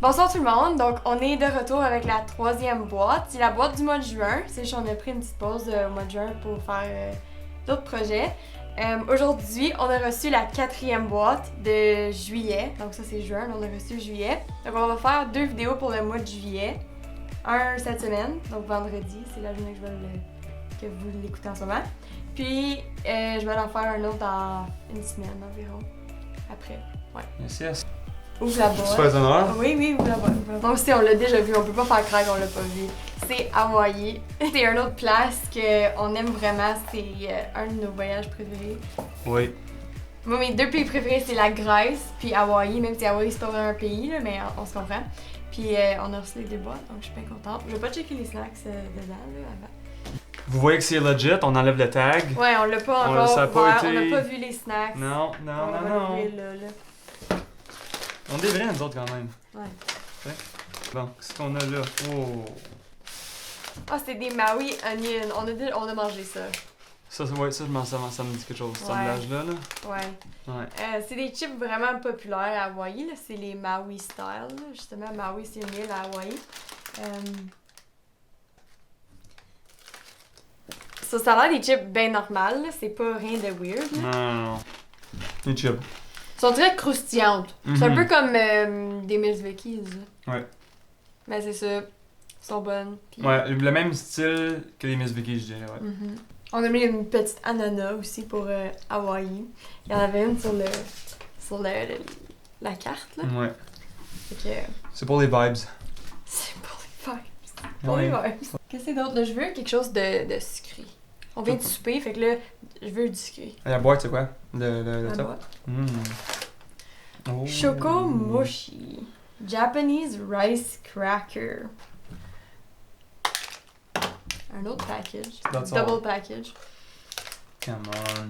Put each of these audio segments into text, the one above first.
Bonsoir tout le monde, donc on est de retour avec la 3e boîte. C'est la boîte du mois de juin, c'est juste qu'on a pris une petite pause au mois de juin pour faire d'autres projets. Aujourd'hui, on a reçu la 4e boîte de juillet, donc ça c'est juin, on a reçu juillet. Donc on va faire 2 vidéos pour le mois de juillet. Un cette semaine, donc vendredi, c'est la journée que vous l'écoutez en ce moment. Puis je vais en faire un autre dans une semaine environ, après. Ouais. Yes. Ouvre la boîte. Tu fais les honneurs? Oui, ouvre la boîte. Donc si on l'a déjà vu, on peut pas faire crack, on l'a pas vu. C'est Hawaï. C'est une autre place qu'on aime vraiment, c'est un de nos voyages préférés. Oui. Moi, mes 2 pays préférés, c'est la Grèce puis Hawaï, même si Hawaï c'est pas vraiment un pays, là, mais on se comprend. Puis on a reçu les 2 boîtes, donc je suis bien contente. Je vais pas checker les snacks dedans, là, avant. Vous voyez que c'est legit, on enlève le tag. Ouais, on l'a pas encore ça a pas ouvert, été- on n'a pas vu les snacks. Non. On va l'ouvrir là. On est vrais, nous autres, quand même. Ouais. Bon, qu'est-ce qu'on a là? Oh! Ah, c'est des Maui Onion. On a mangé ça. Ça me dit quelque chose, ce Ouais. assemblage-là. Là. Ouais. C'est des chips vraiment populaires à Hawaï. Là. C'est les Maui Style. Là. Justement, Maui, c'est une île à Hawaï. Ça a l'air des chips bien normales. Là. C'est pas rien de weird. Là. Non. Les chips. Elles sont très croustillantes. C'est un Mhm. peu comme des Mills Vickies. Là. Ouais. Mais c'est ça. Elles sont bonnes. Puis- Ouais, le même style que les Miss Vicky, je dirais, ouais. Mhm. On a mis une petite ananas aussi pour Hawaï. Il y en avait une sur la carte, là. Ouais. Fait que C'est pour les vibes. c'est pour les vibes. Pour les Ouais. vibes. Qu'est-ce que c'est d'autre? Là, je veux quelque chose de sucré. On vient de souper, fait que là, je veux du sucré. La boîte, c'est quoi? Le La top? boîte. Oh. Choco Mochi. Japanese Rice Cracker. Un autre package. That's Double all. package. Come on.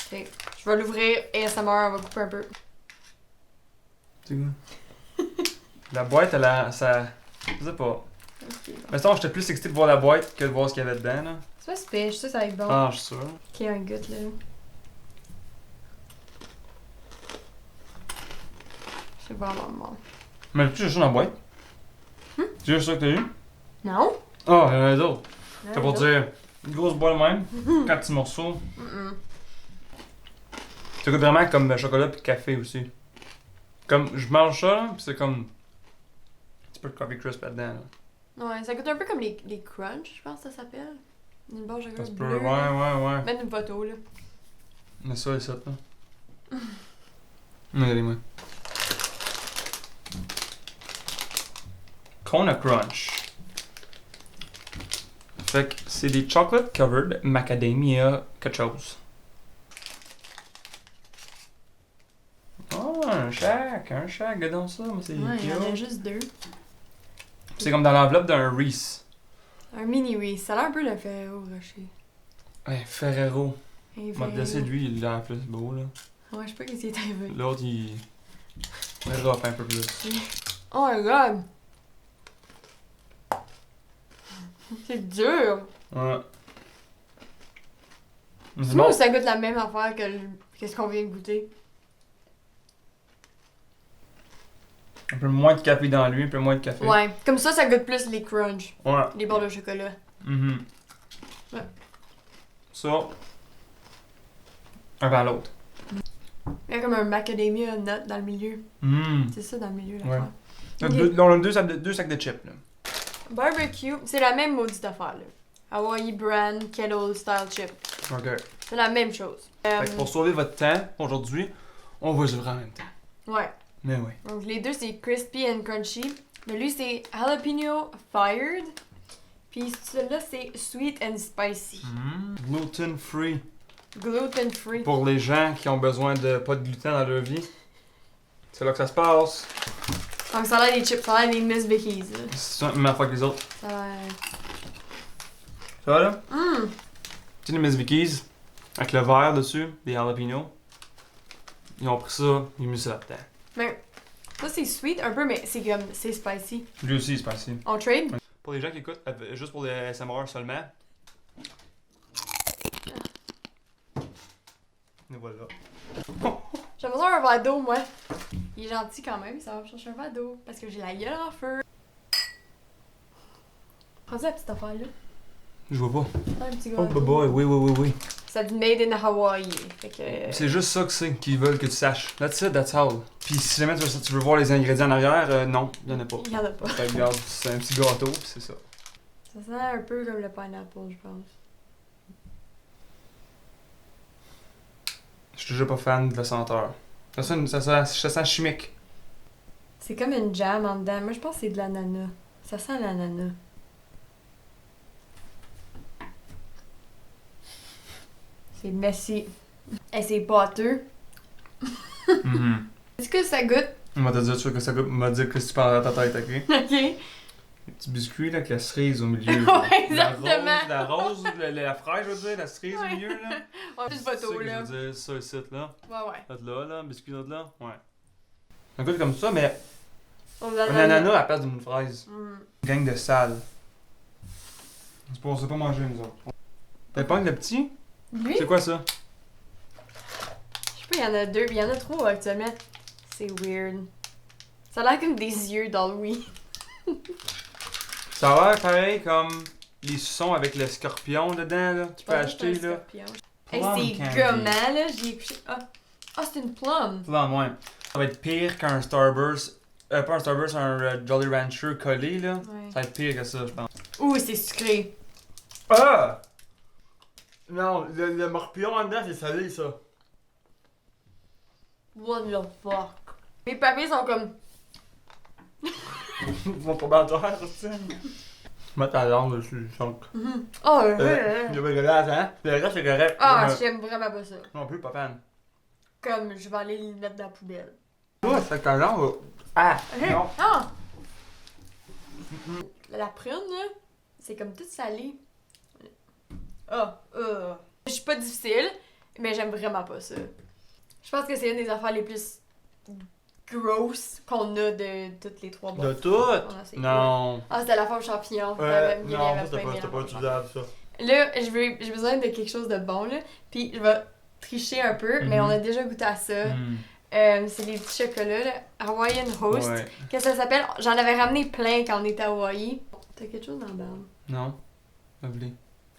Fait que je vais l'ouvrir ASMR, on va couper un peu. C'est quoi? La boîte, elle a. Ça. Je sais pas. Ok. Mais sinon, j'étais plus excité de voir la boîte que de voir ce qu'il y avait dedans, là. C'est pas spécial, ça va être bon. Ah, je suis sûr. Ok, un goût là. C'est vraiment bon. Mais tu juste dans la boîte? C'est juste ça que t'as eu? Non? Ah, il y en a d'autres. Non, C'est pour non. dire, une grosse boîte même, 4 petits morceaux. Mm-mm. Ça goûte vraiment comme chocolat puis café aussi. Comme, je mange ça, là, pis c'est comme. Un petit peu de coffee crisp là-dedans, là. Ouais, ça goûte un peu comme les crunch, je pense que ça s'appelle. Une barre de Ça chocolat se peut, bleu. ouais. Mettre une photo là. Mais ça, et ça, là. Regardez-moi. Kona Crunch. Fait que c'est des chocolate covered macadamia quelque chose. Oh, un shack, regardons ça, mais c'est Ouais, il y en a cute. juste 2. C'est comme dans l'enveloppe d'un Reese. Un mini Reese, ça a l'air un peu le Ferrero Rocher. Ouais, Ferrero. Un M'a laissé lui, il a plus beau là. Ouais, je sais pas qu'est-ce qui est arrivé. L'autre, il est rough un peu plus. Oh my god! C'est dur! Ouais. Mais c'est Moi, bon. ça goûte la même affaire que ce qu'on vient de goûter. Un peu moins de café dans lui, un peu moins de café. Ouais, comme ça goûte plus les crunch, Ouais. les barres de chocolat. Mhm. Ouais. Ça. Un vers l'autre. Il y a comme un macadamia nut dans le milieu. Mhm. C'est ça dans le milieu, Ouais. la Ok. On a deux sacs de chips là. Barbecue, c'est la même maudite affaire, là. Hawaii brand kettle style chip. Ok. C'est la même chose. Fait que pour sauver votre temps, aujourd'hui, on va jouer en même temps. Ouais. Mais oui. Donc les deux, c'est crispy and crunchy. Mais lui, c'est jalapeno fired. Puis celui-là, c'est sweet and spicy. Gluten free. Gluten free. Pour les gens qui ont besoin de pas de gluten dans leur vie. C'est là que ça se passe. Donc ça a l'air des chips, ça a l'air des Miss Vickies. Là. C'est ça, même affaire que les autres. Ça a l'air... Ça va là? Hum! Tu sais, les Miss Vickies, avec le verre dessus, des jalapenos, ils ont pris ça, ils ont mis ça là-dedans. Mais ça, c'est sweet un peu, mais c'est comme... c'est spicy. Lui aussi, c'est passé. On trade? Pour les gens qui écoutent, juste pour les SMR seulement. Et voilà. J'aimerais ça un verre d'eau, moi. Il est gentil quand même, ça va me chercher un verre d'eau. Parce que j'ai la gueule en feu. Prends-tu la petite affaire là? Je vois pas. Un petit Oh, gâteau. boy, oui. Ça dit made in Hawaii. Fait que. C'est juste ça que c'est qu'ils veulent que tu saches. That's it, that's all. Puis si jamais tu veux voir les ingrédients en arrière, non, il y en a pas. Il y en a pas. Fait que regarde, c'est un petit gâteau, pis c'est ça. Ça sent un peu comme le pineapple, je pense. Je suis déjà pas fan de la senteur. Ça sent chimique. C'est comme une jam en dedans. Moi, je pense que c'est de l'ananas. Ça sent l'ananas. C'est messy. Et c'est pâteux. Mhm. Est-ce que ça goûte? On va te dire sûr que ça goûte, on va te dire que tu parles dans ta tête, ok? Ok. Les petits biscuits là, avec la cerise au milieu. Ouais, exactement. La rose, la fraise, je veux dire, la cerise au Ouais. milieu là. On plus C'est ça photo que là. je veux dire, ça ici là. Ouais. L'autre là, biscuit l'autre là. Ouais. Ça goûte comme ça, mais On un ananas à la place d'une fraise. Mm. Gang de sale. On sait pas manger nous autres. T'as pas le petit? Lui? C'est quoi ça? Je sais pas, il y en a deux. Il y en a trois actuellement. C'est weird. Ça a l'air comme des yeux dans le oui. Ça a l'air pareil comme les suçons avec le scorpion dedans là. Tu peux acheter là. Hey, Plum c'est candy. gommant là. J'ai couché. Ah, c'est une plum. Plum, ouais. Ça va être pire qu'un Starburst. Pas un Starburst, un Jolly Rancher collé là. Ouais. Ça va être pire que ça, je pense. Ouh, c'est sucré. Ah! Non, le morpion en dedans, c'est salé ça. What the fuck? Mes papiers sont comme. Mon probatoire, tu sais. Mets ta langue dessus, chunk. Oh, Il y a pas de glace, hein? Le reste, c'est correct. Ah, j'aime vraiment pas ça. Non plus, pas fan. Comme je vais aller le mettre dans la poubelle. Ouais, c'est ta langue. Ah! Non. Ah! La prune, là, c'est comme toute salée. Ah, Je suis pas difficile, mais j'aime vraiment pas ça. Je pense que c'est une des affaires les plus grosses qu'on a de toutes les trois De boîtes. tout? On a essayé. Non. Ah, c'était la forme champignon. Non, ça c'était pas utilisable ça. Là, j'ai besoin de quelque chose de bon, là. Puis je vais tricher un peu, mais Mhm. on a déjà goûté à ça. C'est des petits chocolats, là. Hawaiian Host. Ouais. Qu'est-ce que ça s'appelle? J'en avais ramené plein quand on était à Hawaï. T'as quelque chose dans la barbe? Non. Lovely.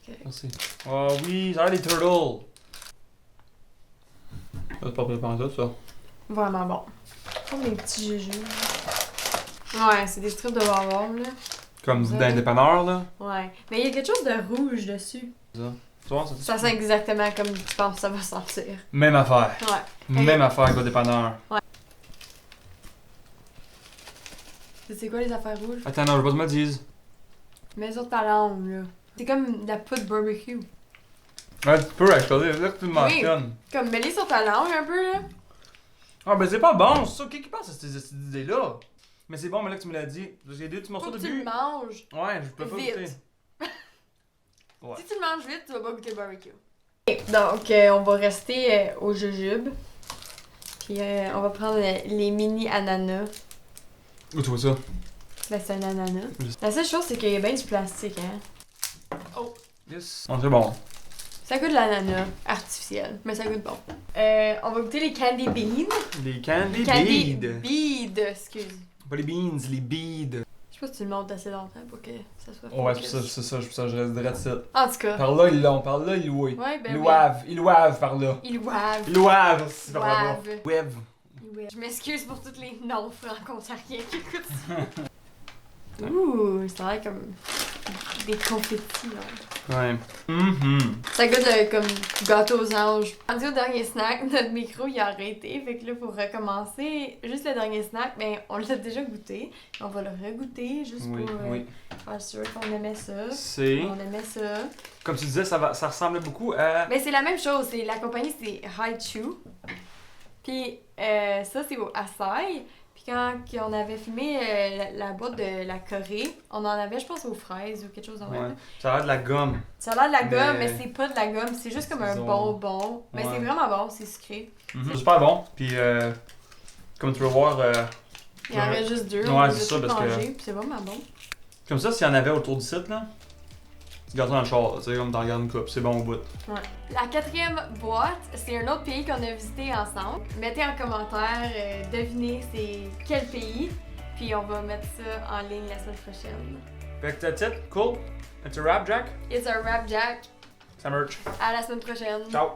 Ok. Merci. Oh oui, ça a l'air des turtles. Ça c'est pas préparé ça. Vraiment bon. Comme des petits jujubes. Ouais, c'est des strips de barbare, là. Comme Ouais. dans les dépanneurs là. Ouais. Mais il y a quelque chose de rouge dessus. Ça. Tu vois, Ça sent exactement comme tu penses que ça va sentir. Même affaire. Ouais. Même affaire qu'au dépanneur. C'est quoi les affaires rouges? Attends, non, je veux pas que tu me dises. Mets sur ta langue, là. C'est comme de la poudre barbecue. Ouais, tu peux, actually, là que tu me mentionnes. Comme mets-les sur ta langue un peu, là. Ah, ben c'est pas bon, c'est ça. Qui pense à cette idée-là? Mais c'est bon, mais là que tu me l'as dit. J'ai deux petits morceaux Faut de que tu le début. manges. Ouais, je peux pas Vite. goûter. Ouais. Si tu le manges vite, tu vas pas goûter le barbecue. Donc, on va rester au jujube. Puis, on va prendre les mini ananas. Où tu vois ça? Ben, c'est un ananas. Juste. La seule chose, c'est qu'il y a bien du plastique, hein. Yes. Bon, c'est bon. Ça goûte l'ananas artificiel, mais ça goûte bon. On va goûter les candy beans. Les candy Candy beads. beads, excuse. Pas les beans, les beads. Je sais pas si tu le montes assez longtemps pour que ça soit Ouais, focus. c'est ça, je reste direct ça. En tout cas. Par là, ils l'ont, par là, ils louent. Ouais, ben Ils oui. louavent, ils louavent par là. Ils wavent. Ils louavent, c'est par là. Wave. Web. Je m'excuse pour tous les non-franco-ontariens qui écoutent ça. Ouh, ça a l'air comme des confettis, là. Ouais. Mhm. Ça goûte comme gâteau aux anges. Rendu au dernier snack, notre micro il a arrêté. Fait que là, pour recommencer, juste le dernier snack, mais on l'a déjà goûté. On va le regoûter juste Oui, pour oui. faire sûr qu'on aimait ça. C'est. On aimait ça. Comme tu disais, ça ressemblait beaucoup à. Mais c'est la même chose. La compagnie, c'est Haichu. Puis ça, c'est au Asahi. Puis quand on avait filmé la boîte de la Corée, on en avait, je pense, aux fraises ou quelque chose dans le Ouais. même. Ça a l'air de la gomme. Ça a l'air de la gomme, Mais- mais c'est pas de la gomme. C'est juste comme un Disons- bonbon. Mais Ouais. c'est vraiment bon, c'est sucré. C'est super bon. Puis, comme tu peux voir, Il y en reste juste deux. Ouais, on les c'est a ça, tous parce que- mangés, puis c'est vraiment bon. comme ça, s'il y en avait autour du site, là, Tu gardes ça dans le char, tu sais, comme t'en gardes une coupe, c'est bon au bout. Ouais. La quatrième boîte, c'est un autre pays qu'on a visité ensemble. Mettez en commentaire, devinez c'est quel pays, puis on va mettre ça en ligne la semaine prochaine. Fait que that's it, cool. It's a wrap, Jack. It's a wrap, Jack. Ça merch. À la semaine prochaine. Ciao.